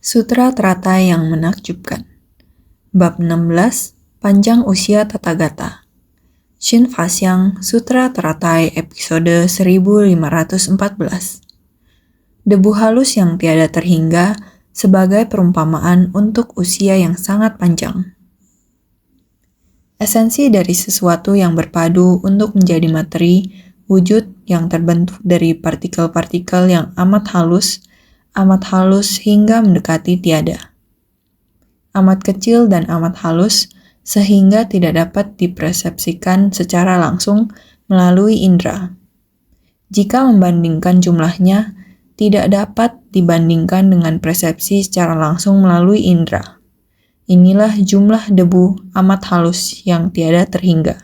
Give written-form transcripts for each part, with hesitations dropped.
Sutra Teratai yang menakjubkan. Bab 16, Panjang Usia Tathagata. Shin Fasyang Sutra Teratai episode 1514. Debu halus yang tiada terhingga sebagai perumpamaan untuk usia yang sangat panjang. Esensi dari sesuatu yang berpadu untuk menjadi materi, wujud yang terbentuk dari partikel-partikel yang amat halus hingga mendekati tiada. Amat kecil dan amat halus sehingga tidak dapat dipersepsikan secara langsung melalui indera. Jika membandingkan jumlahnya, tidak dapat dibandingkan dengan persepsi secara langsung melalui indera. Inilah jumlah debu amat halus yang tiada terhingga.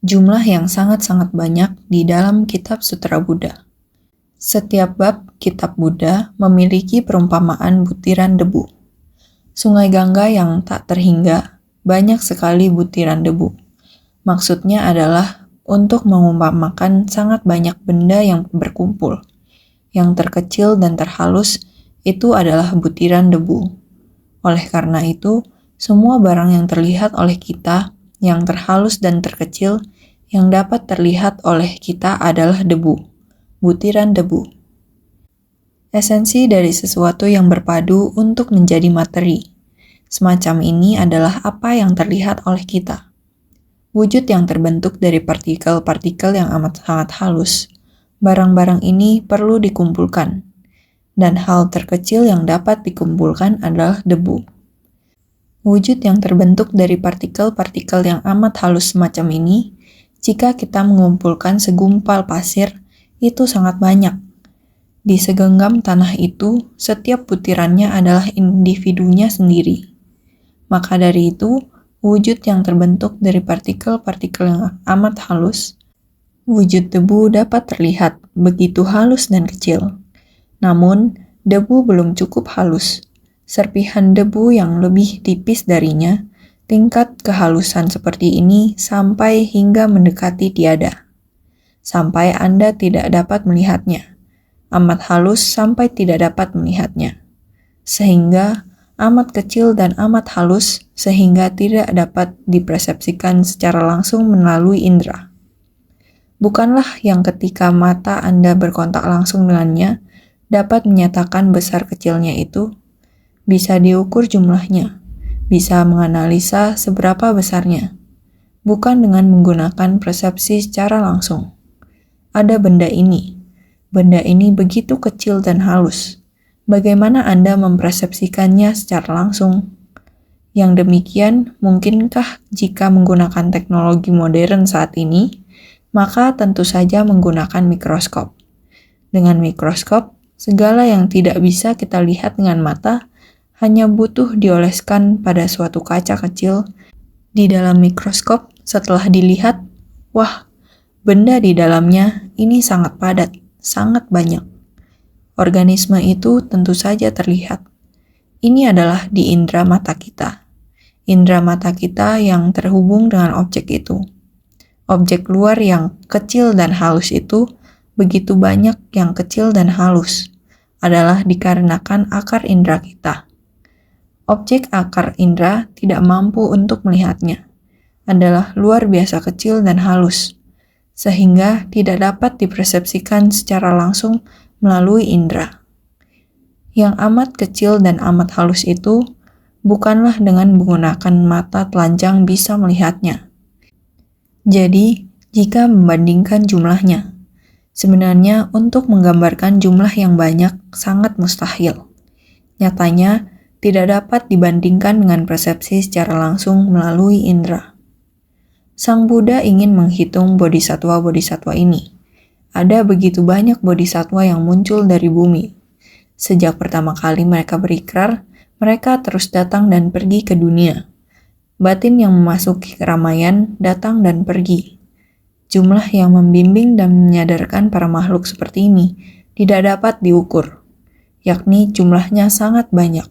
Jumlah yang sangat-sangat banyak di dalam kitab Sutra Buddha. Setiap bab kitab Buddha memiliki perumpamaan butiran debu. Sungai Gangga yang tak terhingga, banyak sekali butiran debu. Maksudnya adalah untuk mengumpamakan sangat banyak benda yang berkumpul. Yang terkecil dan terhalus itu adalah butiran debu. Oleh karena itu, semua barang yang terlihat oleh kita, yang terhalus dan terkecil, yang dapat terlihat oleh kita adalah debu, butiran debu. Esensi dari sesuatu yang berpadu untuk menjadi materi. Semacam ini adalah apa yang terlihat oleh kita. Wujud yang terbentuk dari partikel-partikel yang amat sangat halus. Barang-barang ini perlu dikumpulkan. Dan hal terkecil yang dapat dikumpulkan adalah debu. Wujud yang terbentuk dari partikel-partikel yang amat halus semacam ini, jika kita mengumpulkan segumpal pasir, itu sangat banyak. Di segenggam tanah itu, setiap butirannya adalah individunya sendiri. Maka dari itu, wujud yang terbentuk dari partikel-partikel yang amat halus, wujud debu dapat terlihat begitu halus dan kecil. Namun, debu belum cukup halus. Serpihan debu yang lebih tipis darinya, tingkat kehalusan seperti ini sampai hingga mendekati tiada. Sampai Anda tidak dapat melihatnya. Amat halus sampai tidak dapat melihatnya. Sehingga amat kecil dan amat halus sehingga tidak dapat dipersepsikan secara langsung melalui indera. Bukanlah yang ketika mata Anda berkontak langsung dengannya dapat menyatakan besar kecilnya itu, bisa diukur jumlahnya, bisa menganalisa seberapa besarnya, bukan dengan menggunakan persepsi secara langsung. Ada benda ini begitu kecil dan halus. Bagaimana Anda mempersepsikannya secara langsung? Yang demikian, mungkinkah jika menggunakan teknologi modern saat ini, maka tentu saja menggunakan mikroskop. Dengan mikroskop, segala yang tidak bisa kita lihat dengan mata hanya butuh dioleskan pada suatu kaca kecil. Di dalam mikroskop, setelah dilihat, wah, benda di dalamnya ini sangat padat, sangat banyak. Organisme itu tentu saja terlihat. Ini adalah di indera mata kita. Indera mata kita yang terhubung dengan objek itu. Objek luar yang kecil dan halus itu begitu banyak yang kecil dan halus adalah dikarenakan akar indera kita. Objek akar indera tidak mampu untuk melihatnya. Adalah luar biasa kecil dan halus, sehingga tidak dapat dipersepsikan secara langsung melalui indera. Yang amat kecil dan amat halus itu bukanlah dengan menggunakan mata telanjang bisa melihatnya. Jadi, jika membandingkan jumlahnya, sebenarnya untuk menggambarkan jumlah yang banyak sangat mustahil. Nyatanya, tidak dapat dibandingkan dengan persepsi secara langsung melalui indera. Sang Buddha ingin menghitung bodhisatwa-bodhisatwa ini. Ada begitu banyak bodhisatwa yang muncul dari bumi. Sejak pertama kali mereka berikrar, mereka terus datang dan pergi ke dunia. Batin yang memasuki keramaian datang dan pergi. Jumlah yang membimbing dan menyadarkan para makhluk seperti ini tidak dapat diukur, yakni jumlahnya sangat banyak.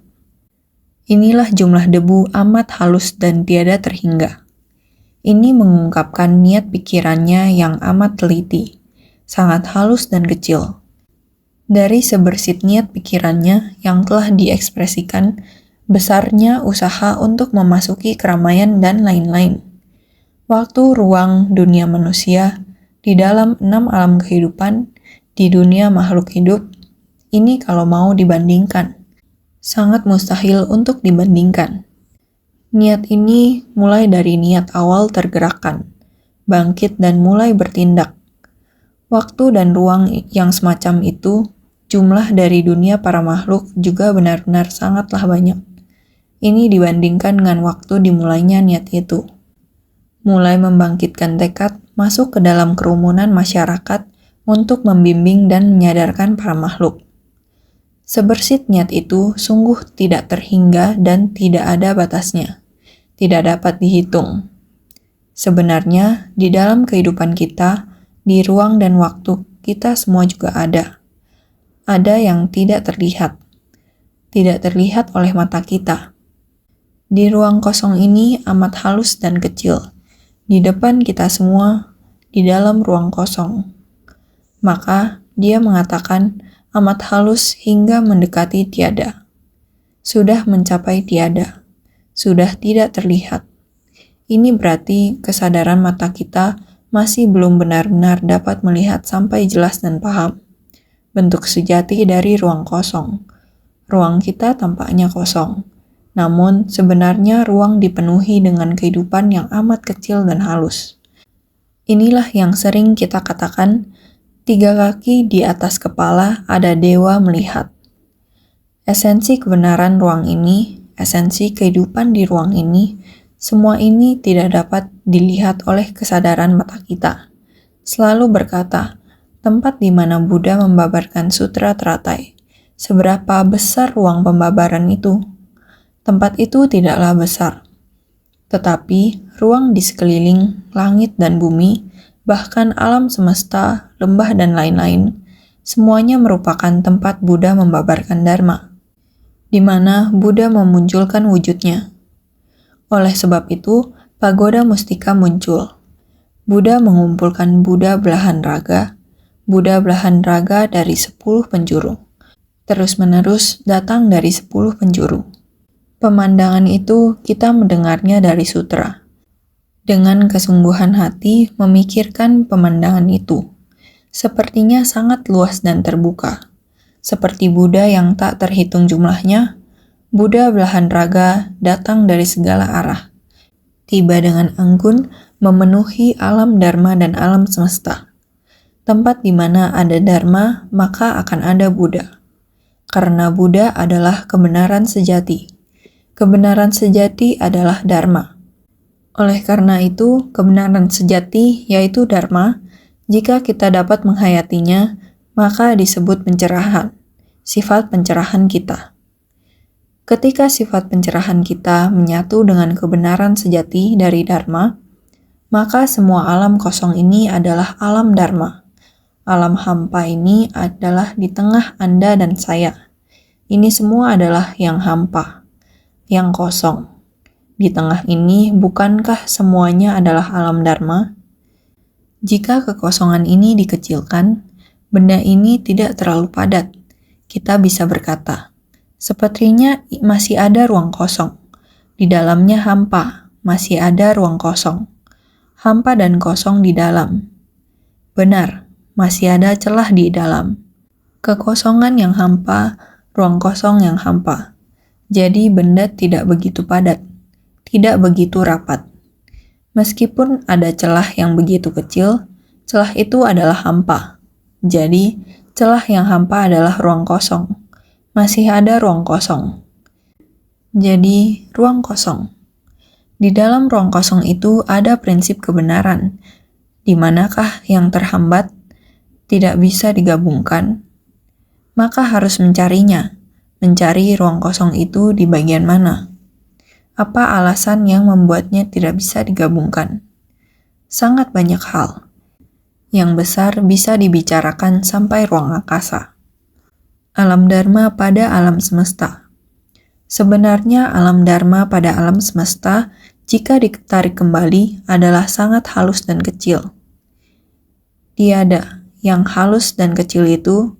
Inilah jumlah debu amat halus dan tiada terhingga. Ini mengungkapkan niat pikirannya yang amat teliti, sangat halus dan kecil. Dari sebersit niat pikirannya yang telah diekspresikan, besarnya usaha untuk memasuki keramaian dan lain-lain. Waktu, ruang, dunia manusia, di dalam 6 alam kehidupan, di dunia makhluk hidup, ini kalau mau dibandingkan. Sangat mustahil untuk dibandingkan. Niat ini mulai dari niat awal tergerakkan, bangkit dan mulai bertindak. Waktu dan ruang yang semacam itu, jumlah dari dunia para makhluk juga benar-benar sangatlah banyak. Ini dibandingkan dengan waktu dimulainya niat itu. Mulai membangkitkan tekad masuk ke dalam kerumunan masyarakat untuk membimbing dan menyadarkan para makhluk. Sebersit niat itu sungguh tidak terhingga dan tidak ada batasnya, tidak dapat dihitung. Sebenarnya, di dalam kehidupan kita, di ruang dan waktu kita semua juga ada. Ada yang tidak terlihat oleh mata kita. Di ruang kosong ini amat halus dan kecil, di depan kita semua, di dalam ruang kosong. Maka dia mengatakan amat halus hingga mendekati tiada. Sudah mencapai tiada, sudah tidak terlihat. Ini berarti kesadaran mata kita masih belum benar-benar dapat melihat sampai jelas dan paham bentuk sejati dari ruang kosong. Ruang kita tampaknya kosong, namun sebenarnya ruang dipenuhi dengan kehidupan yang amat kecil dan halus. Inilah yang sering kita katakan, 3 kaki di atas kepala ada dewa melihat. Esensi kebenaran ruang ini, esensi kehidupan di ruang ini, semua ini tidak dapat dilihat oleh kesadaran mata kita. Selalu berkata, tempat di mana Buddha membabarkan sutra teratai. Seberapa besar ruang pembabaran itu? Tempat itu tidaklah besar. Tetapi ruang di sekeliling, langit dan bumi, bahkan alam semesta, lembah dan lain-lain, semuanya merupakan tempat Buddha membabarkan Dharma, di mana Buddha memunculkan wujudnya. Oleh sebab itu, pagoda mustika muncul. Buddha mengumpulkan Buddha belahan raga dari 10 penjuru. Terus-menerus datang dari 10 penjuru. Pemandangan itu kita mendengarnya dari sutra. Dengan kesungguhan hati memikirkan pemandangan itu. Sepertinya sangat luas dan terbuka. Seperti Buddha yang tak terhitung jumlahnya, Buddha belahan raga datang dari segala arah. Tiba dengan anggun memenuhi alam Dharma dan alam semesta. Tempat di mana ada Dharma, maka akan ada Buddha. Karena Buddha adalah kebenaran sejati. Kebenaran sejati adalah Dharma. Oleh karena itu, kebenaran sejati yaitu Dharma, jika kita dapat menghayatinya, maka disebut pencerahan, sifat pencerahan kita. Ketika sifat pencerahan kita menyatu dengan kebenaran sejati dari Dharma, maka semua alam kosong ini adalah alam Dharma. Alam hampa ini adalah di tengah Anda dan saya. Ini semua adalah yang hampa, yang kosong. Di tengah ini, bukankah semuanya adalah alam Dharma? Jika kekosongan ini dikecilkan, benda ini tidak terlalu padat. Kita bisa berkata, sepertinya masih ada ruang kosong. Di dalamnya hampa, masih ada ruang kosong. Hampa dan kosong di dalam. Benar, masih ada celah di dalam. Kekosongan yang hampa, ruang kosong yang hampa. Jadi benda tidak begitu padat, tidak begitu rapat. Meskipun ada celah yang begitu kecil, celah itu adalah hampa. Jadi, celah yang hampa adalah ruang kosong. Masih ada ruang kosong. Jadi, ruang kosong. Di dalam ruang kosong itu ada prinsip kebenaran. Di manakah yang terhambat, tidak bisa digabungkan? Maka harus mencarinya. Mencari ruang kosong itu di bagian mana? Apa alasan yang membuatnya tidak bisa digabungkan? Sangat banyak hal. Yang besar bisa dibicarakan sampai ruang angkasa. Alam Dharma pada alam semesta. Sebenarnya alam Dharma pada alam semesta, jika ditarik kembali, adalah sangat halus dan kecil. Tiada yang halus dan kecil itu,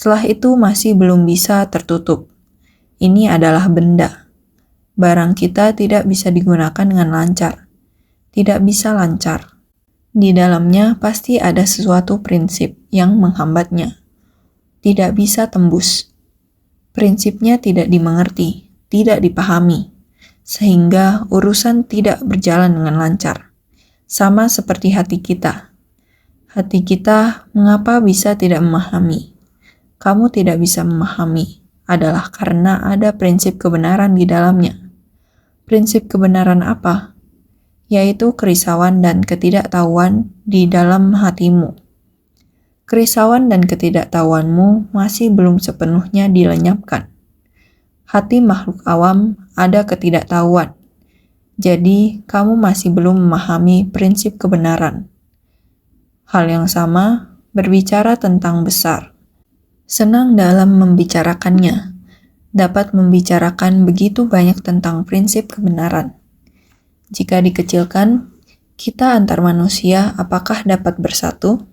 Setelah itu masih belum bisa tertutup. Ini adalah benda. Barang kita tidak bisa digunakan dengan lancar. Tidak bisa lancar. Di dalamnya pasti ada sesuatu prinsip yang menghambatnya. Tidak bisa tembus. Prinsipnya tidak dimengerti, tidak dipahami, sehingga urusan tidak berjalan dengan lancar. Sama seperti hati kita. Hati kita mengapa bisa tidak memahami? Kamu tidak bisa memahami adalah karena ada prinsip kebenaran di dalamnya. Prinsip kebenaran apa? Yaitu kerisauan dan ketidaktahuan di dalam hatimu. Kerisauan dan ketidaktahuanmu masih belum sepenuhnya dilenyapkan. Hati makhluk awam ada ketidaktahuan. Jadi, kamu masih belum memahami prinsip kebenaran. Hal yang sama berbicara tentang besar. Senang dalam membicarakannya, dapat membicarakan begitu banyak tentang prinsip kebenaran. Jika dikecilkan, kita antar manusia apakah dapat bersatu?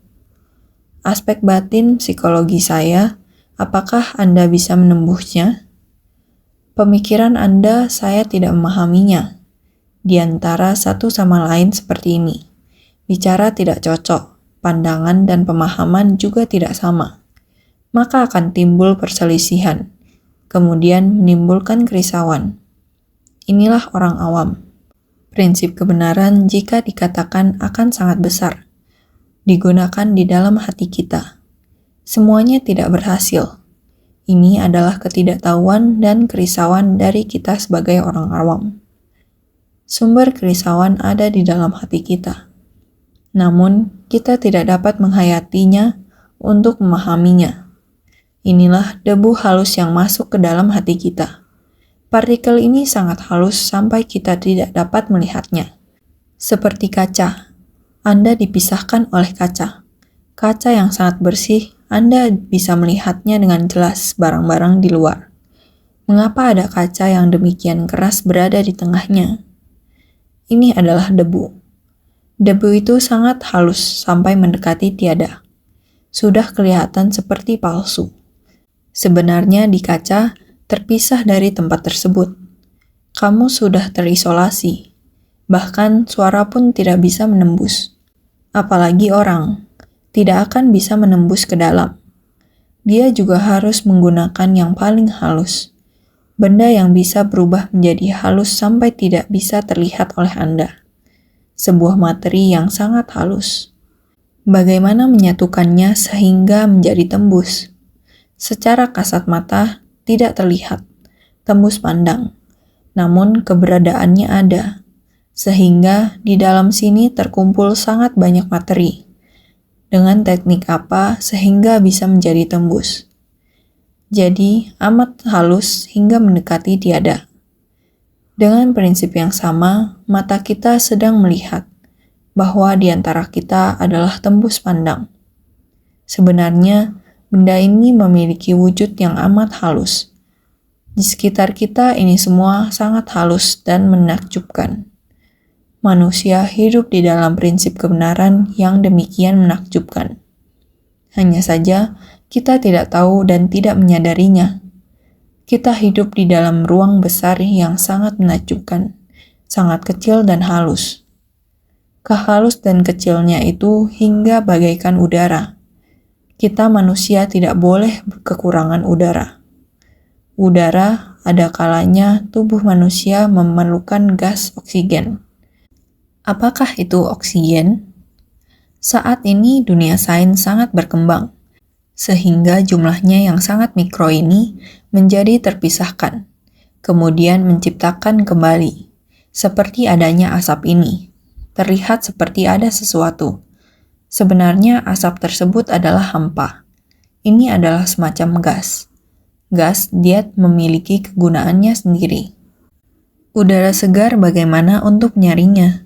Aspek batin psikologi saya, apakah Anda bisa menembusnya? Pemikiran Anda saya tidak memahaminya. Di antara satu sama lain seperti ini. Bicara tidak cocok, pandangan dan pemahaman juga tidak sama. Maka akan timbul perselisihan, kemudian menimbulkan kerisauan. Inilah orang awam. Prinsip kebenaran jika dikatakan akan sangat besar, digunakan di dalam hati kita. Semuanya tidak berhasil. Ini adalah ketidaktahuan dan kerisauan dari kita sebagai orang awam. Sumber kerisauan ada di dalam hati kita. Namun, kita tidak dapat menghayatinya untuk memahaminya. Inilah debu halus yang masuk ke dalam hati kita. Partikel ini sangat halus sampai kita tidak dapat melihatnya. Seperti kaca, Anda dipisahkan oleh kaca. Kaca yang sangat bersih, Anda bisa melihatnya dengan jelas barang-barang di luar. Mengapa ada kaca yang demikian keras berada di tengahnya? Ini adalah debu. Debu itu sangat halus sampai mendekati tiada. Sudah kelihatan seperti palsu. Sebenarnya di kaca terpisah dari tempat tersebut. Kamu sudah terisolasi. Bahkan suara pun tidak bisa menembus. Apalagi orang, tidak akan bisa menembus ke dalam. Dia juga harus menggunakan yang paling halus. Benda yang bisa berubah menjadi halus sampai tidak bisa terlihat oleh Anda. Sebuah materi yang sangat halus. Bagaimana menyatukannya sehingga menjadi tembus? Secara kasat mata, tidak terlihat, tembus pandang. Namun keberadaannya ada, sehingga di dalam sini terkumpul sangat banyak materi. Dengan teknik apa sehingga bisa menjadi tembus? Jadi, amat halus hingga mendekati tiada. Dengan prinsip yang sama, mata kita sedang melihat bahwa di antara kita adalah tembus pandang. Sebenarnya, benda ini memiliki wujud yang amat halus. Di sekitar kita ini semua sangat halus dan menakjubkan. Manusia hidup di dalam prinsip kebenaran yang demikian menakjubkan. Hanya saja, kita tidak tahu dan tidak menyadarinya. Kita hidup di dalam ruang besar yang sangat menakjubkan, sangat kecil dan halus. Kehalus dan kecilnya itu hingga bagaikan udara. Kita manusia tidak boleh kekurangan udara. Udara ada kalanya tubuh manusia memerlukan gas oksigen. Apakah itu oksigen? Saat ini dunia sains sangat berkembang, sehingga jumlahnya yang sangat mikro ini menjadi terpisahkan, kemudian menciptakan kembali. Seperti adanya asap ini, terlihat seperti ada sesuatu. Sebenarnya asap tersebut adalah hampa. Ini adalah semacam gas. Gas dia memiliki kegunaannya sendiri. Udara segar bagaimana untuk menyaringnya?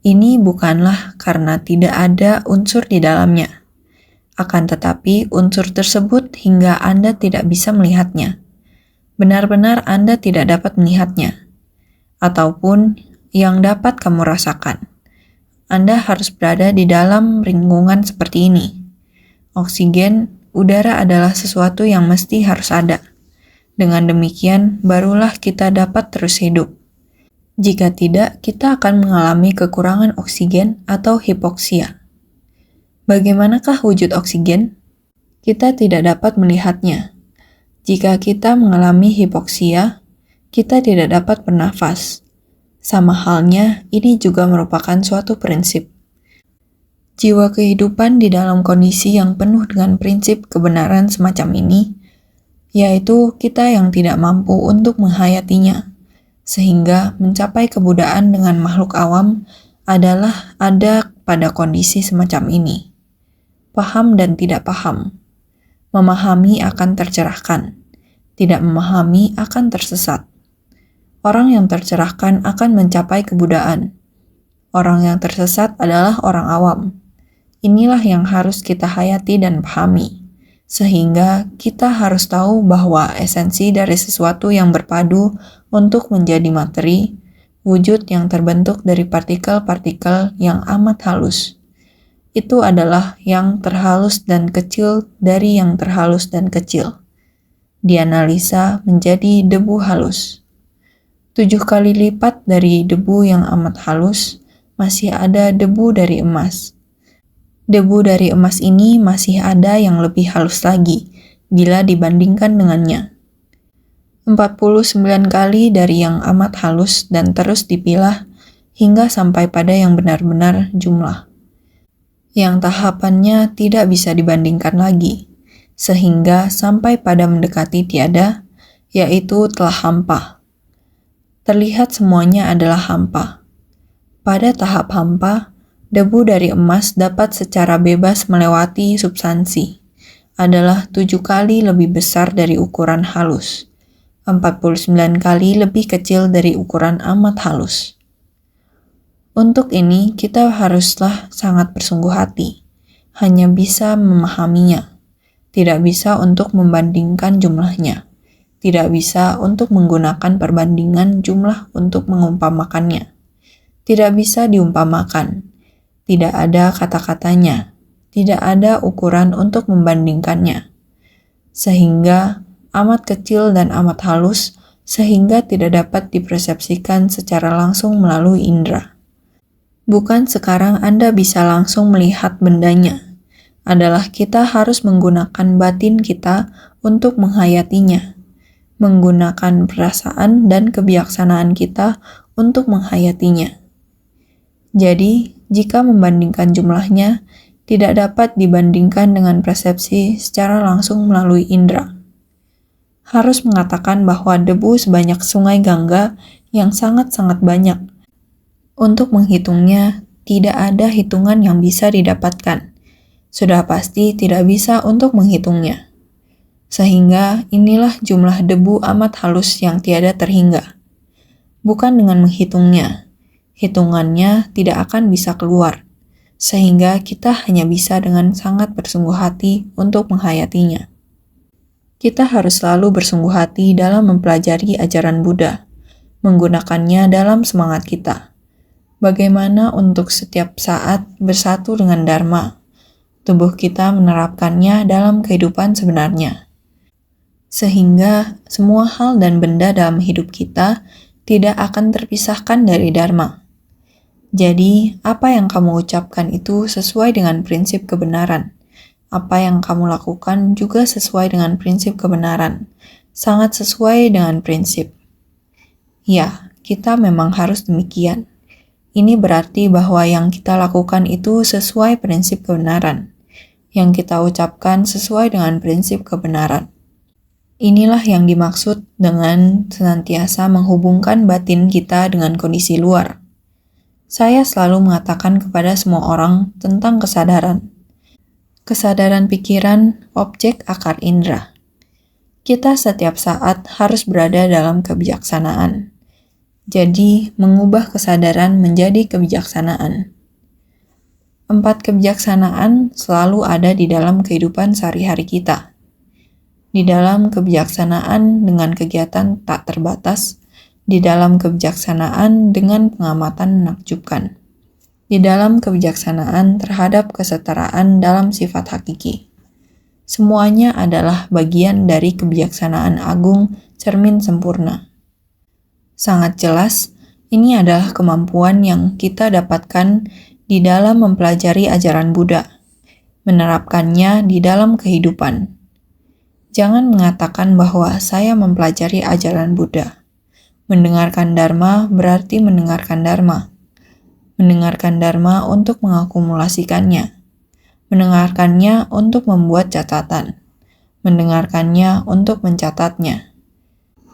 Ini bukanlah karena tidak ada unsur di dalamnya. Akan tetapi unsur tersebut hingga Anda tidak bisa melihatnya. Benar-benar Anda tidak dapat melihatnya. Ataupun yang dapat kamu rasakan. Anda harus berada di dalam lingkungan seperti ini. Oksigen udara adalah sesuatu yang mesti harus ada. Dengan demikian, barulah kita dapat terus hidup. Jika tidak, kita akan mengalami kekurangan oksigen atau hipoksia. Bagaimanakah wujud oksigen? Kita tidak dapat melihatnya. Jika kita mengalami hipoksia, kita tidak dapat bernafas. Sama halnya, ini juga merupakan suatu prinsip. Jiwa kehidupan di dalam kondisi yang penuh dengan prinsip kebenaran semacam ini, yaitu kita yang tidak mampu untuk menghayatinya, sehingga mencapai kebudaan dengan makhluk awam adalah ada pada kondisi semacam ini. Paham dan tidak paham. Memahami akan tercerahkan, tidak memahami akan tersesat. Orang yang tercerahkan akan mencapai kebudaan. Orang yang tersesat adalah orang awam. Inilah yang harus kita hayati dan pahami, sehingga kita harus tahu bahwa esensi dari sesuatu yang berpadu untuk menjadi materi, wujud yang terbentuk dari partikel-partikel yang amat halus. Itu adalah yang terhalus dan kecil dari yang terhalus dan kecil. Dianalisa menjadi debu halus. 7 kali lipat dari debu yang amat halus, masih ada debu dari emas. Debu dari emas ini masih ada yang lebih halus lagi, bila dibandingkan dengannya. 49 kali dari yang amat halus dan terus dipilah, hingga sampai pada yang benar-benar jumlah. Yang tahapannya tidak bisa dibandingkan lagi, sehingga sampai pada mendekati tiada, yaitu telah hampa. Terlihat semuanya adalah hampa. Pada tahap hampa, debu dari emas dapat secara bebas melewati substansi, adalah 7 kali lebih besar dari ukuran halus, 49 kali lebih kecil dari ukuran amat halus. Untuk ini, kita haruslah sangat bersungguh hati, hanya bisa memahaminya, tidak bisa untuk membandingkan jumlahnya. Tidak bisa untuk menggunakan perbandingan jumlah untuk mengumpamakannya. Tidak bisa diumpamakan. Tidak ada kata-katanya. Tidak ada ukuran untuk membandingkannya. Sehingga amat kecil dan amat halus, sehingga tidak dapat dipersepsikan secara langsung melalui indera. Bukan sekarang Anda bisa langsung melihat bendanya. Adalah kita harus menggunakan batin kita untuk menghayatinya. Menggunakan perasaan dan kebijaksanaan kita untuk menghayatinya. Jadi, jika membandingkan jumlahnya, tidak dapat dibandingkan dengan persepsi secara langsung melalui indera. Harus mengatakan bahwa debu sebanyak sungai Gangga yang sangat-sangat banyak. Untuk menghitungnya, tidak ada hitungan yang bisa didapatkan. Sudah pasti tidak bisa untuk menghitungnya. Sehingga inilah jumlah debu amat halus yang tiada terhingga. Bukan dengan menghitungnya, hitungannya tidak akan bisa keluar, sehingga kita hanya bisa dengan sangat bersungguh hati untuk menghayatinya. Kita harus selalu bersungguh hati dalam mempelajari ajaran Buddha, menggunakannya dalam semangat kita. Bagaimana untuk setiap saat bersatu dengan Dharma, tubuh kita menerapkannya dalam kehidupan sebenarnya. Sehingga semua hal dan benda dalam hidup kita tidak akan terpisahkan dari Dharma. Jadi, apa yang kamu ucapkan itu sesuai dengan prinsip kebenaran. Apa yang kamu lakukan juga sesuai dengan prinsip kebenaran. Sangat sesuai dengan prinsip. Ya, kita memang harus demikian. Ini berarti bahwa yang kita lakukan itu sesuai prinsip kebenaran. Yang kita ucapkan sesuai dengan prinsip kebenaran. Inilah yang dimaksud dengan senantiasa menghubungkan batin kita dengan kondisi luar. Saya selalu mengatakan kepada semua orang tentang kesadaran. Kesadaran pikiran, objek akar indera. Kita setiap saat harus berada dalam kebijaksanaan. Jadi, mengubah kesadaran menjadi kebijaksanaan. 4 kebijaksanaan selalu ada di dalam kehidupan sehari-hari kita. Di dalam kebijaksanaan dengan kegiatan tak terbatas, di dalam kebijaksanaan dengan pengamatan menakjubkan, di dalam kebijaksanaan terhadap kesetaraan dalam sifat hakiki. Semuanya adalah bagian dari kebijaksanaan agung cermin sempurna. Sangat jelas, ini adalah kemampuan yang kita dapatkan di dalam mempelajari ajaran Buddha, menerapkannya di dalam kehidupan. Jangan mengatakan bahwa saya mempelajari ajaran Buddha. Mendengarkan Dharma berarti mendengarkan Dharma. Mendengarkan Dharma untuk mengakumulasikannya. Mendengarkannya untuk membuat catatan. Mendengarkannya untuk mencatatnya.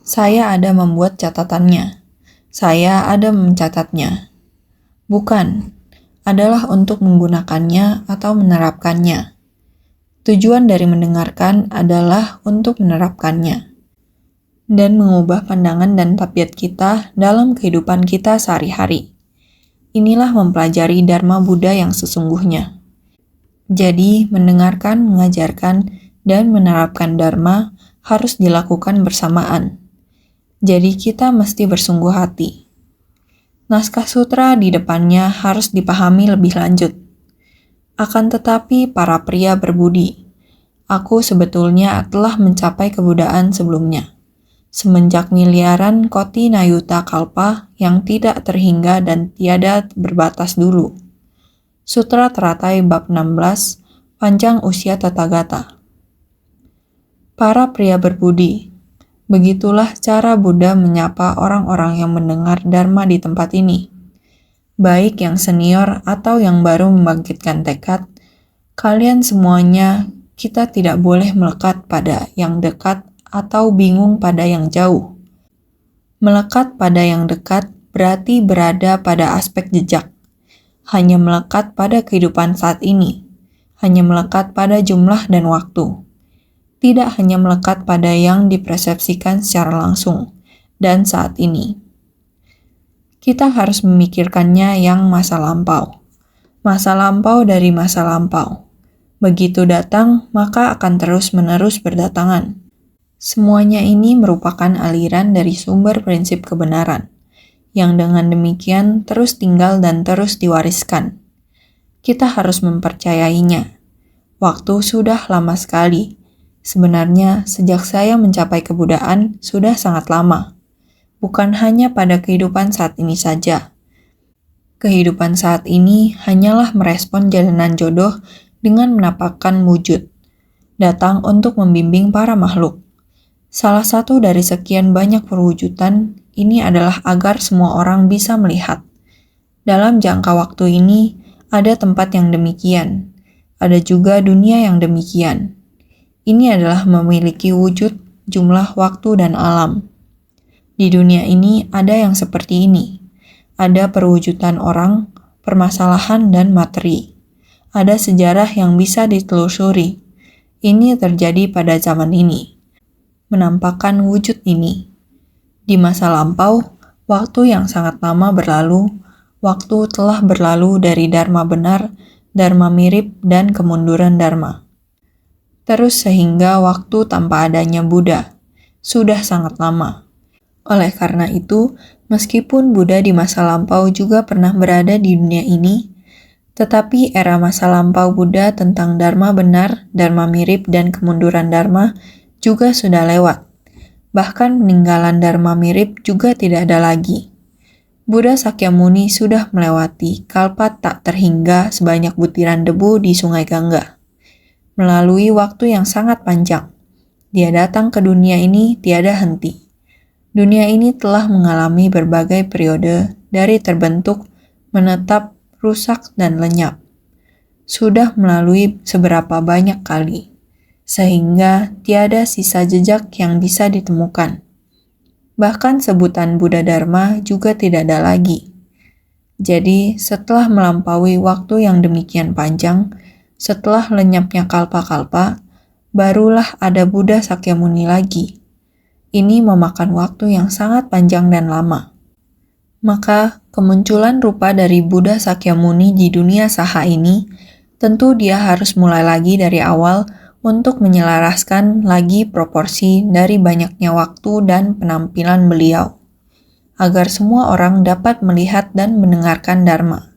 Saya ada membuat catatannya. Saya ada mencatatnya. Bukan, adalah untuk menggunakannya atau menerapkannya. Tujuan dari mendengarkan adalah untuk menerapkannya dan mengubah pandangan dan tabiat kita dalam kehidupan kita sehari-hari. Inilah mempelajari Dharma Buddha yang sesungguhnya. Jadi, mendengarkan, mengajarkan, dan menerapkan Dharma harus dilakukan bersamaan. Jadi, kita mesti bersungguh hati. Naskah sutra di depannya harus dipahami lebih lanjut. Akan tetapi, para pria berbudi. Aku sebetulnya telah mencapai kebudaan sebelumnya. Semenjak miliaran koti nayuta kalpa yang tidak terhingga dan tiada berbatas dulu. Sutra Teratai bab 16, panjang usia Tathagata. Para pria berbudi, begitulah cara Buddha menyapa orang-orang yang mendengar Dharma di tempat ini. Baik yang senior atau yang baru membangkitkan tekad, kalian semuanya, kita tidak boleh melekat pada yang dekat atau bingung pada yang jauh. Melekat pada yang dekat berarti berada pada aspek jejak. Hanya melekat pada kehidupan saat ini, hanya melekat pada jumlah dan waktu. Tidak hanya melekat pada yang dipersepsikan secara langsung, dan saat ini. Kita harus memikirkannya yang masa lampau. Masa lampau dari masa lampau. Begitu datang, maka akan terus-menerus berdatangan. Semuanya ini merupakan aliran dari sumber prinsip kebenaran, yang dengan demikian terus tinggal dan terus diwariskan. Kita harus mempercayainya. Waktu sudah lama sekali. Sebenarnya, sejak saya mencapai kebudaan, sudah sangat lama. Bukan hanya pada kehidupan saat ini saja. Kehidupan saat ini hanyalah merespon jalanan jodoh dengan menampakkan wujud. Datang untuk membimbing para makhluk. Salah satu dari sekian banyak perwujudan ini adalah agar semua orang bisa melihat. Dalam jangka waktu ini, ada tempat yang demikian. Ada juga dunia yang demikian. Ini adalah memiliki wujud, jumlah, waktu, dan alam. Di dunia ini ada yang seperti ini. Ada perwujudan orang, permasalahan, dan materi. Ada sejarah yang bisa ditelusuri. Ini terjadi pada zaman ini. Menampakkan wujud ini. Di masa lampau, waktu yang sangat lama berlalu, waktu telah berlalu dari Dharma benar, Dharma mirip, dan kemunduran Dharma. Terus sehingga waktu tanpa adanya Buddha, sudah sangat lama. Oleh karena itu, meskipun Buddha di masa lampau juga pernah berada di dunia ini, tetapi era masa lampau Buddha tentang Dharma benar, Dharma mirip, dan kemunduran Dharma juga sudah lewat. Bahkan peninggalan Dharma mirip juga tidak ada lagi. Buddha Sakyamuni sudah melewati kalpa tak terhingga sebanyak butiran debu di Sungai Gangga. Melalui waktu yang sangat panjang, dia datang ke dunia ini tiada henti. Dunia ini telah mengalami berbagai periode dari terbentuk, menetap, rusak, dan lenyap. Sudah melalui seberapa banyak kali, sehingga tiada sisa jejak yang bisa ditemukan. Bahkan sebutan Buddha Dharma juga tidak ada lagi. Jadi, setelah melampaui waktu yang demikian panjang, setelah lenyapnya kalpa-kalpa, barulah ada Buddha Sakyamuni lagi. Ini memakan waktu yang sangat panjang dan lama. Maka, kemunculan rupa dari Buddha Sakyamuni di dunia saha ini, tentu dia harus mulai lagi dari awal untuk menyelaraskan lagi proporsi dari banyaknya waktu dan penampilan beliau, agar semua orang dapat melihat dan mendengarkan Dharma.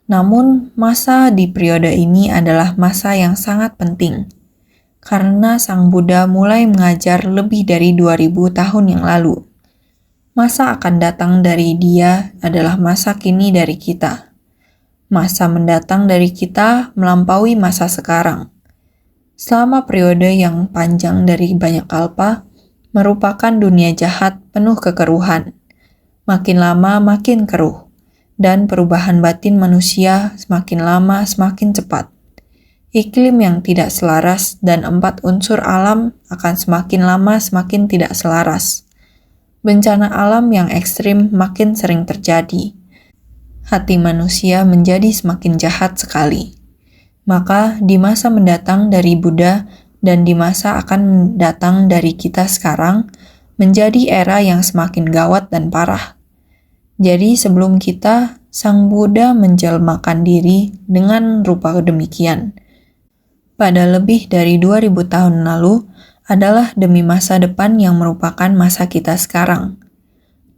Namun, masa di periode ini adalah masa yang sangat penting, karena Sang Buddha mulai mengajar lebih dari 2000 tahun yang lalu. Masa akan datang dari Dia adalah masa kini dari kita. Masa mendatang dari kita melampaui masa sekarang. Selama periode yang panjang dari banyak kalpa, merupakan dunia jahat penuh kekeruhan. Makin lama makin keruh, dan perubahan batin manusia semakin lama semakin cepat. Iklim yang tidak selaras dan 4 unsur alam akan semakin lama semakin tidak selaras. Bencana alam yang ekstrim makin sering terjadi. Hati manusia menjadi semakin jahat sekali. Maka di masa mendatang dari Buddha dan di masa akan datang dari kita sekarang, menjadi era yang semakin gawat dan parah. Jadi sebelum kita, Sang Buddha menjelmakan diri dengan rupa demikian. Pada lebih dari 2000 tahun lalu, adalah demi masa depan yang merupakan masa kita sekarang.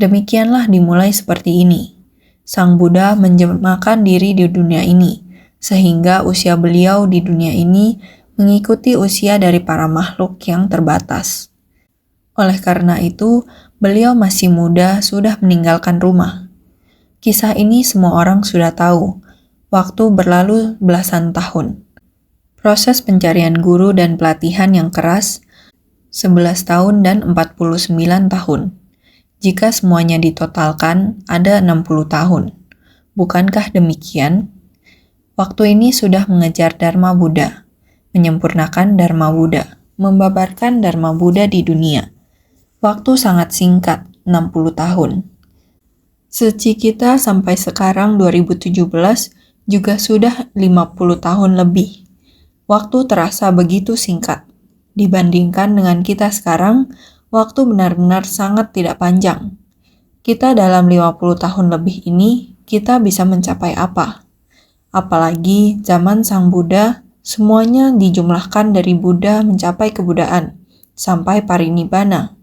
Demikianlah dimulai seperti ini. Sang Buddha menjelmakan diri di dunia ini, sehingga usia beliau di dunia ini mengikuti usia dari para makhluk yang terbatas. Oleh karena itu, beliau masih muda sudah meninggalkan rumah. Kisah ini semua orang sudah tahu. Waktu berlalu belasan tahun. Proses pencarian guru dan pelatihan yang keras, 11 tahun dan 49 tahun. Jika semuanya ditotalkan, ada 60 tahun. Bukankah demikian? Waktu ini sudah mengejar Dharma Buddha, menyempurnakan Dharma Buddha, membabarkan Dharma Buddha di dunia. Waktu sangat singkat, 60 tahun. Suci kita sampai sekarang 2017 juga sudah 50 tahun lebih. Waktu terasa begitu singkat. Dibandingkan dengan kita sekarang, waktu benar-benar sangat tidak panjang. Kita dalam 50 tahun lebih ini, kita bisa mencapai apa? Apalagi zaman Sang Buddha, semuanya dijumlahkan dari Buddha mencapai kebudaan, sampai parinibbana.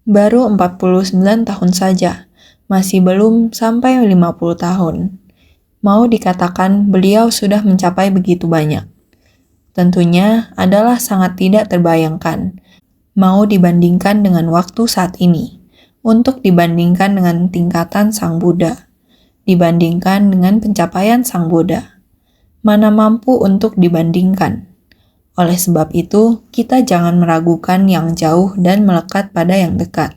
Baru 49 tahun saja, masih belum sampai 50 tahun. Mau dikatakan beliau sudah mencapai begitu banyak. Tentunya adalah sangat tidak terbayangkan, mau dibandingkan dengan waktu saat ini, untuk dibandingkan dengan tingkatan Sang Buddha, dibandingkan dengan pencapaian Sang Buddha. Mana mampu untuk dibandingkan. Oleh sebab itu, kita jangan meragukan yang jauh dan melekat pada yang dekat,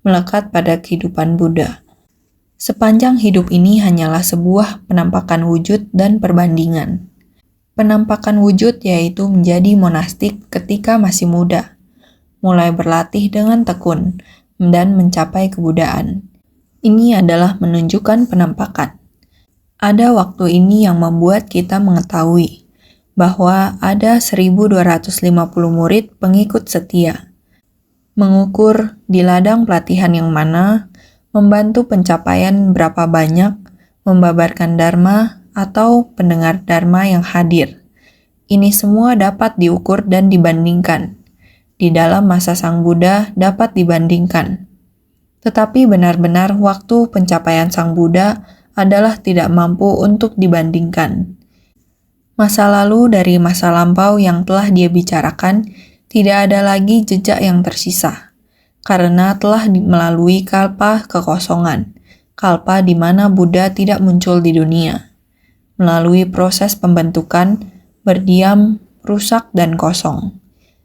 melekat pada kehidupan Buddha. Sepanjang hidup ini hanyalah sebuah penampakan wujud dan perbandingan. Penampakan wujud yaitu menjadi monastik ketika masih muda, mulai berlatih dengan tekun, dan mencapai kebudaan. Ini adalah menunjukkan penampakan. Ada waktu ini yang membuat kita mengetahui bahwa ada 1250 murid pengikut setia. Mengukur di ladang pelatihan yang mana, membantu pencapaian berapa banyak, membabarkan Dharma, atau pendengar Dharma yang hadir. Ini semua dapat diukur dan dibandingkan. Di dalam masa Sang Buddha dapat dibandingkan. Tetapi benar-benar waktu pencapaian Sang Buddha adalah tidak mampu untuk dibandingkan. Masa lalu dari masa lampau yang telah dia bicarakan, tidak ada lagi jejak yang tersisa. Karena telah melalui kalpa kekosongan, kalpa di mana Buddha tidak muncul di dunia. Melalui proses pembentukan, berdiam, rusak, dan kosong.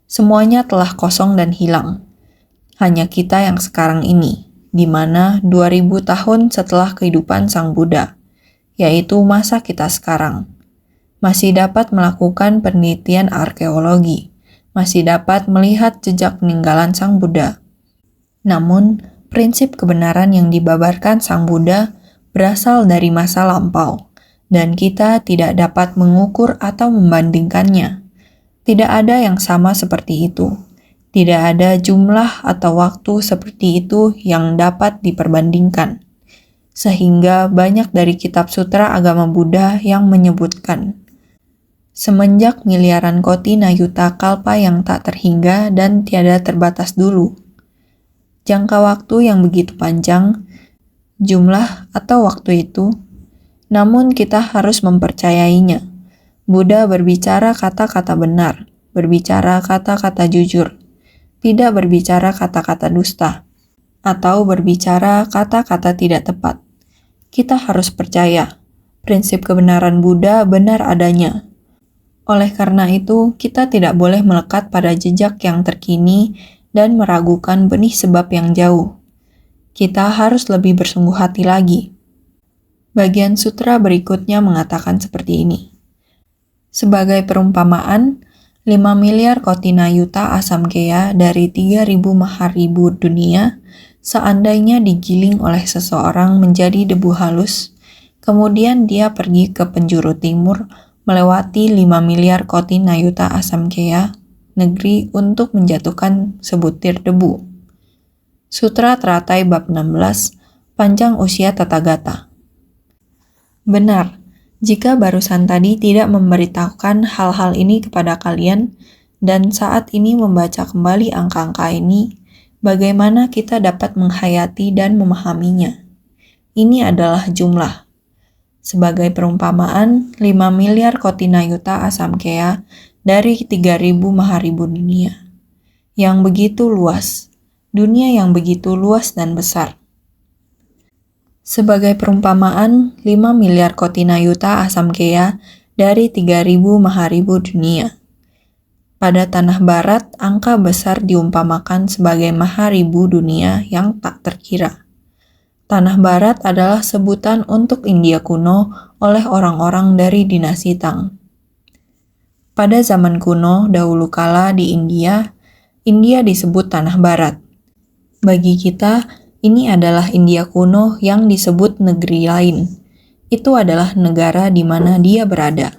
Semuanya telah kosong dan hilang. Hanya kita yang sekarang ini, di mana 2000 tahun setelah kehidupan Sang Buddha, yaitu masa kita sekarang. Masih dapat melakukan penelitian arkeologi, masih dapat melihat jejak peninggalan Sang Buddha. Namun, prinsip kebenaran yang dibabarkan Sang Buddha berasal dari masa lampau, dan kita tidak dapat mengukur atau membandingkannya. Tidak ada yang sama seperti itu. Tidak ada jumlah atau waktu seperti itu yang dapat diperbandingkan. Sehingga banyak dari kitab sutra agama Buddha yang menyebutkan, semenjak miliaran koti nayuta kalpa yang tak terhingga dan tiada terbatas dulu. Jangka waktu yang begitu panjang, jumlah atau waktu itu, namun kita harus mempercayainya. Buddha berbicara kata-kata benar. berbicara kata-kata jujur, tidak berbicara kata-kata dusta, atau berbicara kata-kata tidak tepat. Kita harus percaya, prinsip kebenaran Buddha benar adanya. Oleh karena itu, kita tidak boleh melekat pada jejak yang terkini dan meragukan benih sebab yang jauh. Kita harus lebih bersungguh hati lagi. Bagian sutra berikutnya mengatakan seperti ini. Sebagai perumpamaan, 5 miliar kotina yuta asamkaya dari 3.000 maharibu dunia, seandainya digiling oleh seseorang menjadi debu halus, kemudian dia pergi ke penjuru timur melewati 5 miliar kotina yuta asamkaya, negeri untuk menjatuhkan sebutir debu. Sutra Teratai Bab 16, Panjang Usia Tathagata. Benar, jika barusan tadi tidak memberitahukan hal-hal ini kepada kalian, dan saat ini membaca kembali angka-angka ini, bagaimana kita dapat menghayati dan memahaminya? Ini adalah jumlah. Sebagai perumpamaan, 5 miliar kotina yuta asamkaya dari 3.000 maharibu dunia. Yang begitu luas, dunia yang begitu luas dan besar. Sebagai perumpamaan, 5 miliar kotina yuta asamkaya dari 3.000 maharibu dunia. Pada tanah barat, angka besar diumpamakan sebagai maharibu dunia yang tak terkira. Tanah barat adalah sebutan untuk India kuno oleh orang-orang dari dinasti Tang. Pada zaman kuno, dahulu kala di India disebut tanah barat. Bagi kita, ini adalah India kuno yang disebut negeri lain. Itu adalah negara di mana dia berada.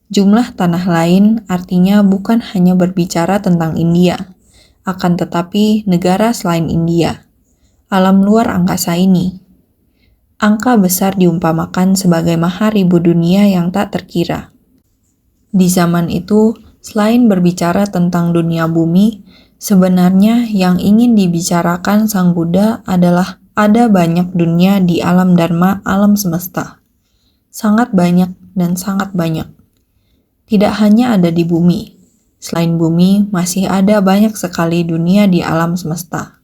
Jumlah tanah lain artinya bukan hanya berbicara tentang India, akan tetapi negara selain India, alam luar angkasa ini. Angka besar diumpamakan sebagai maharibu dunia yang tak terkira. Di zaman itu, selain berbicara tentang dunia bumi, sebenarnya yang ingin dibicarakan Sang Buddha adalah ada banyak dunia di alam dharma alam semesta. Sangat banyak dan sangat banyak. Tidak hanya ada di bumi. Selain bumi, masih ada banyak sekali dunia di alam semesta.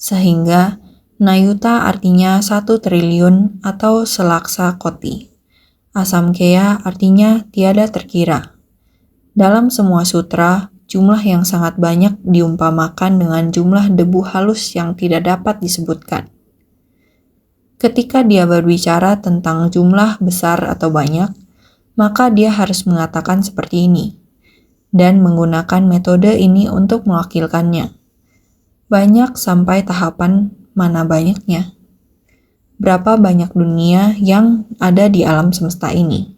Sehingga, Nayuta artinya 1 triliun atau selaksa koti. Asamkaya artinya tiada terkira. Dalam semua sutra, jumlah yang sangat banyak diumpamakan dengan jumlah debu halus yang tidak dapat disebutkan. Ketika dia berbicara tentang jumlah besar atau banyak, maka dia harus mengatakan seperti ini, dan menggunakan metode ini untuk mewakilkannya. Banyak sampai tahapan mana banyaknya. Berapa banyak dunia yang ada di alam semesta ini?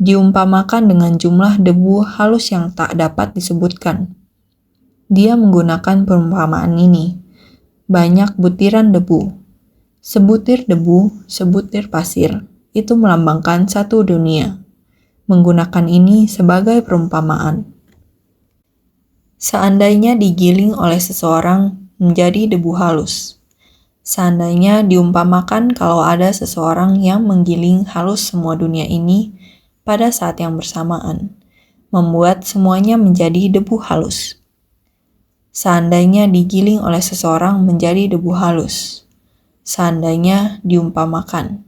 Diumpamakan dengan jumlah debu halus yang tak dapat disebutkan. Dia menggunakan perumpamaan ini. Banyak butiran debu. Sebutir debu, sebutir pasir, itu melambangkan satu dunia. Menggunakan ini sebagai perumpamaan. Seandainya digiling oleh seseorang menjadi debu halus. Seandainya diumpamakan kalau ada seseorang yang menggiling halus semua dunia ini, pada saat yang bersamaan, membuat semuanya menjadi debu halus. Seandainya digiling oleh seseorang menjadi debu halus. Seandainya diumpamakan.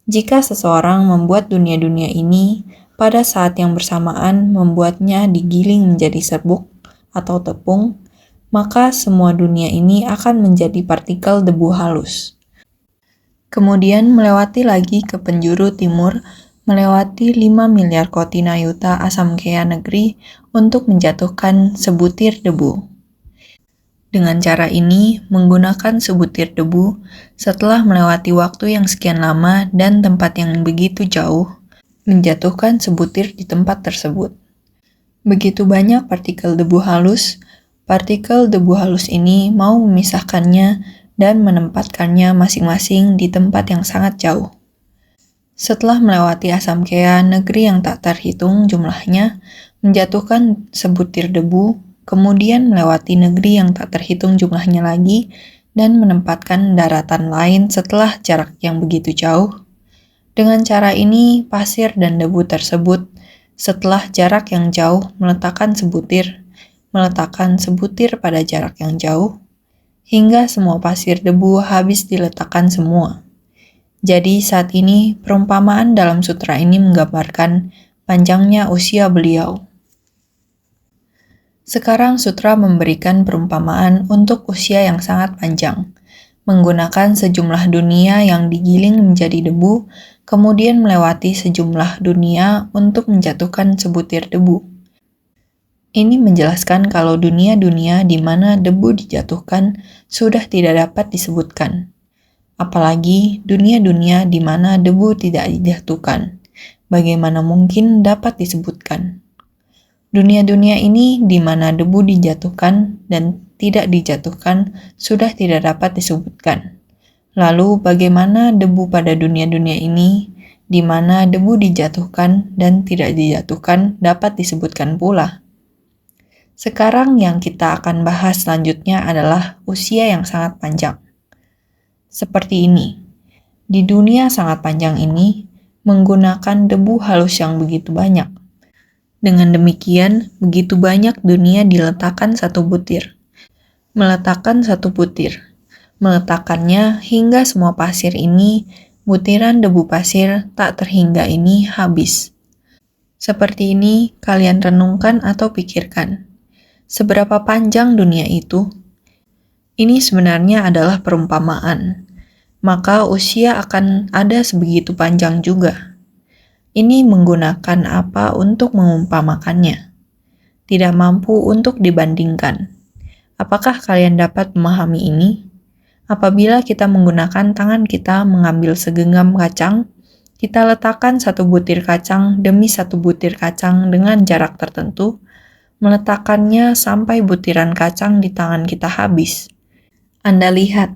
Jika seseorang membuat dunia-dunia ini, pada saat yang bersamaan membuatnya digiling menjadi serbuk atau tepung, maka semua dunia ini akan menjadi partikel debu halus. Kemudian melewati lagi ke penjuru timur, melewati 5 miliar kotina yuta asamkaya negeri untuk menjatuhkan sebutir debu. Dengan cara ini, menggunakan sebutir debu, setelah melewati waktu yang sekian lama dan tempat yang begitu jauh, menjatuhkan sebutir di tempat tersebut. Begitu banyak partikel debu halus ini mau memisahkannya dan menempatkannya masing-masing di tempat yang sangat jauh. Setelah melewati asamkaya negeri yang tak terhitung jumlahnya, menjatuhkan sebutir debu, kemudian melewati negeri yang tak terhitung jumlahnya lagi, dan menempatkan daratan lain setelah jarak yang begitu jauh. Dengan cara ini, pasir dan debu tersebut Setelah jarak yang jauh meletakkan sebutir pada jarak yang jauh, hingga semua pasir debu habis diletakkan semua. Jadi saat ini perumpamaan dalam sutra ini menggambarkan panjangnya usia beliau. Sekarang sutra memberikan perumpamaan untuk usia yang sangat panjang, menggunakan sejumlah dunia yang digiling menjadi debu, kemudian melewati sejumlah dunia untuk menjatuhkan sebutir debu. Ini menjelaskan kalau dunia-dunia di mana debu dijatuhkan sudah tidak dapat disebutkan. Apalagi dunia-dunia di mana debu tidak dijatuhkan, bagaimana mungkin dapat disebutkan? Dunia-dunia ini di mana debu dijatuhkan dan tidak dijatuhkan sudah tidak dapat disebutkan. Lalu bagaimana debu pada dunia-dunia ini di mana debu dijatuhkan dan tidak dijatuhkan dapat disebutkan pula? Sekarang yang kita akan bahas selanjutnya adalah usia yang sangat panjang. Seperti ini, di dunia sangat panjang ini menggunakan debu halus yang begitu banyak. Dengan demikian, begitu banyak dunia diletakkan satu butir. Meletakkannya hingga semua pasir ini, butiran debu pasir tak terhingga ini habis. Seperti ini, kalian renungkan atau pikirkan. Seberapa panjang dunia itu? Ini sebenarnya adalah perumpamaan. Maka usia akan ada sebegitu panjang juga. Ini menggunakan apa untuk mengumpamakannya? Tidak mampu untuk dibandingkan. Apakah kalian dapat memahami ini? Apabila kita menggunakan tangan kita mengambil segenggam kacang, kita letakkan satu butir kacang demi satu butir kacang dengan jarak tertentu, meletakkannya sampai butiran kacang di tangan kita habis. Anda lihat,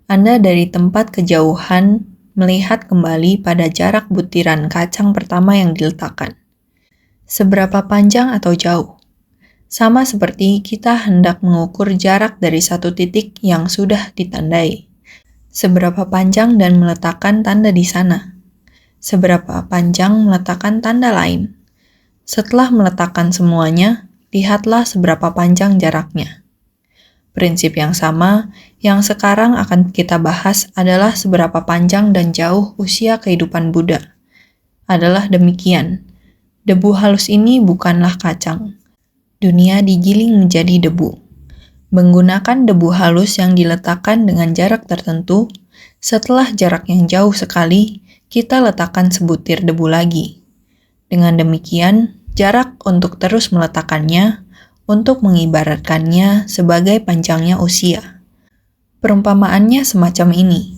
Anda dari tempat kejauhan melihat kembali pada jarak butiran kacang pertama yang diletakkan. Seberapa panjang atau jauh? Sama seperti kita hendak mengukur jarak dari satu titik yang sudah ditandai. Seberapa panjang dan meletakkan tanda di sana. Seberapa panjang meletakkan tanda lain. Setelah meletakkan semuanya, lihatlah seberapa panjang jaraknya. Prinsip yang sama yang sekarang akan kita bahas adalah seberapa panjang dan jauh usia kehidupan Buddha. Adalah demikian. Debu halus ini bukanlah kacang. Dunia digiling menjadi debu. Menggunakan debu halus yang diletakkan dengan jarak tertentu, setelah jarak yang jauh sekali, kita letakkan sebutir debu lagi. Dengan demikian, jarak untuk terus meletakkannya, untuk mengibaratkannya sebagai panjangnya usia. Perumpamaannya semacam ini.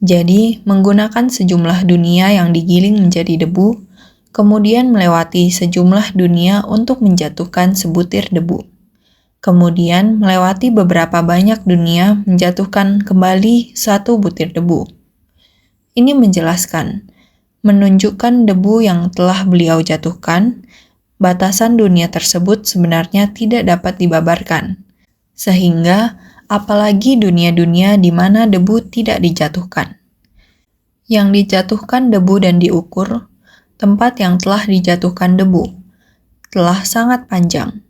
Jadi, menggunakan sejumlah dunia yang digiling menjadi debu, kemudian melewati sejumlah dunia untuk menjatuhkan sebutir debu. Kemudian melewati beberapa banyak dunia menjatuhkan kembali satu butir debu. Ini menunjukkan debu yang telah beliau jatuhkan, batasan dunia tersebut sebenarnya tidak dapat dibabarkan. Sehingga, apalagi dunia-dunia di mana debu tidak dijatuhkan. Yang dijatuhkan debu dan diukur, tempat yang telah dijatuhkan debu, telah sangat panjang.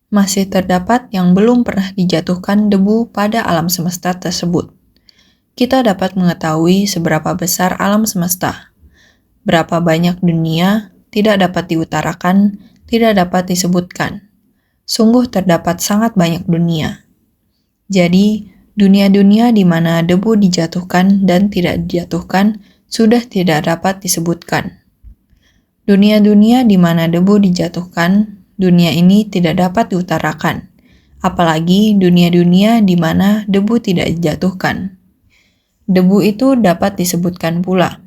Masih terdapat yang belum pernah dijatuhkan debu pada alam semesta tersebut. Kita dapat mengetahui seberapa besar alam semesta. Berapa banyak dunia tidak dapat diutarakan, tidak dapat disebutkan. Sungguh terdapat sangat banyak dunia. Jadi, dunia-dunia di mana debu dijatuhkan dan tidak dijatuhkan sudah tidak dapat disebutkan. Dunia-dunia di mana debu dijatuhkan, dunia ini tidak dapat diutarakan, apalagi dunia-dunia di mana debu tidak dijatuhkan. Debu itu dapat disebutkan pula.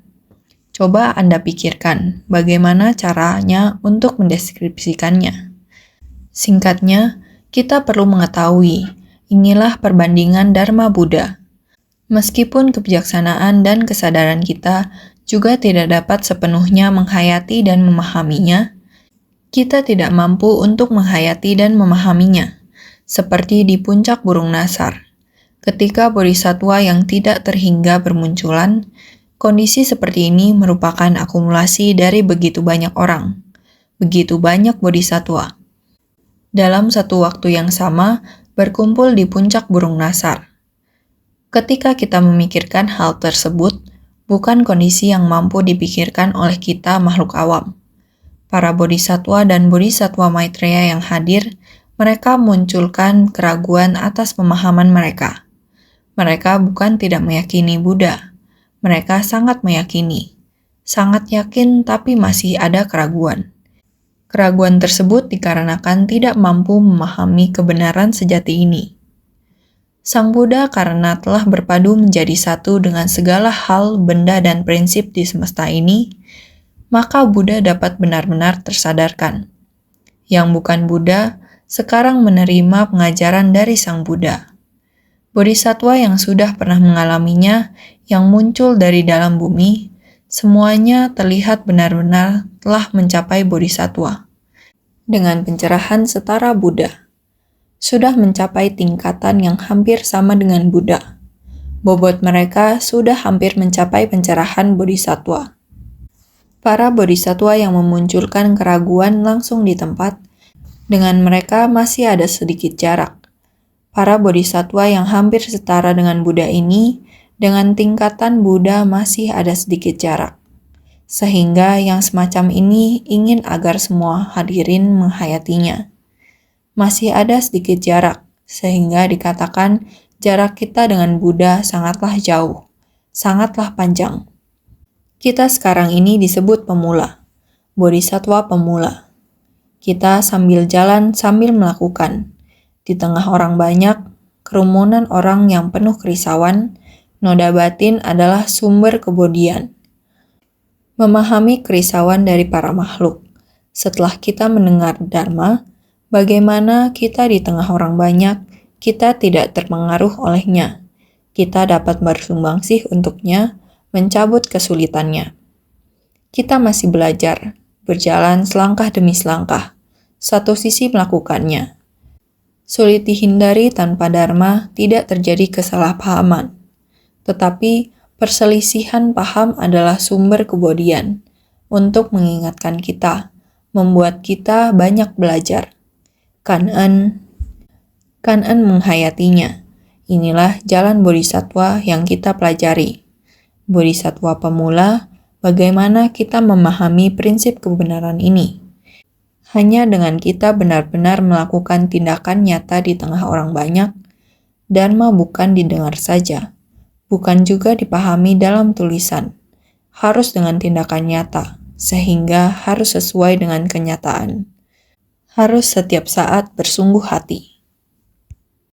Coba Anda pikirkan bagaimana caranya untuk mendeskripsikannya. Singkatnya, kita perlu mengetahui, inilah perbandingan Dharma Buddha. Meskipun kebijaksanaan dan kesadaran kita juga tidak dapat sepenuhnya menghayati dan memahaminya, kita tidak mampu untuk menghayati dan memahaminya, seperti di puncak burung nasar. Ketika bodhisatwa yang tidak terhingga bermunculan, kondisi seperti ini merupakan akumulasi dari begitu banyak orang. begitu banyak bodhisatwa. Dalam satu waktu yang sama, berkumpul di puncak Burung Nasar. Ketika kita memikirkan hal tersebut, bukan kondisi yang mampu dipikirkan oleh kita makhluk awam. Para bodhisatwa dan bodhisatwa Maitreya yang hadir, mereka munculkan keraguan atas pemahaman mereka. Mereka bukan tidak meyakini Buddha. Mereka sangat meyakini. Sangat yakin tapi masih ada keraguan. Keraguan tersebut dikarenakan tidak mampu memahami kebenaran sejati ini. Sang Buddha karena telah berpadu menjadi satu dengan segala hal, benda, dan prinsip di semesta ini, maka Buddha dapat benar-benar tersadarkan. Yang bukan Buddha sekarang menerima pengajaran dari Sang Buddha. Bodhisatwa yang sudah pernah mengalaminya, yang muncul dari dalam bumi, semuanya terlihat benar-benar telah mencapai bodhisatwa. Dengan pencerahan setara Buddha, sudah mencapai tingkatan yang hampir sama dengan Buddha. Bobot mereka sudah hampir mencapai pencerahan bodhisatwa. Para bodhisatwa yang memunculkan keraguan langsung di tempat, dengan mereka masih ada sedikit jarak. Para bodhisatwa yang hampir setara dengan Buddha ini, dengan tingkatan Buddha masih ada sedikit jarak. Sehingga yang semacam ini ingin agar semua hadirin menghayatinya. Masih ada sedikit jarak, sehingga dikatakan jarak kita dengan Buddha sangatlah jauh, sangatlah panjang. Kita sekarang ini disebut pemula, bodhisatwa pemula. Kita sambil jalan sambil melakukan. Di tengah orang banyak, kerumunan orang yang penuh kerisauan, noda batin adalah sumber kebodian. Memahami kerisauan dari para makhluk. Setelah kita mendengar Dharma, bagaimana kita di tengah orang banyak, kita tidak terpengaruh olehnya. Kita dapat bersumbangsih untuknya, mencabut kesulitannya. Kita masih belajar, berjalan selangkah demi selangkah, satu sisi melakukannya. Sulit dihindari tanpa Dharma tidak terjadi kesalahpahaman. Tetapi perselisihan paham adalah sumber kebodian untuk mengingatkan kita, membuat kita banyak belajar. Kan'en menghayatinya. Inilah jalan bodhisatwa yang kita pelajari. Bodhisatwa pemula, bagaimana kita memahami prinsip kebenaran ini. Hanya dengan kita benar-benar melakukan tindakan nyata di tengah orang banyak, Dharma bukan didengar saja, bukan juga dipahami dalam tulisan, harus dengan tindakan nyata, sehingga harus sesuai dengan kenyataan. Harus setiap saat bersungguh hati.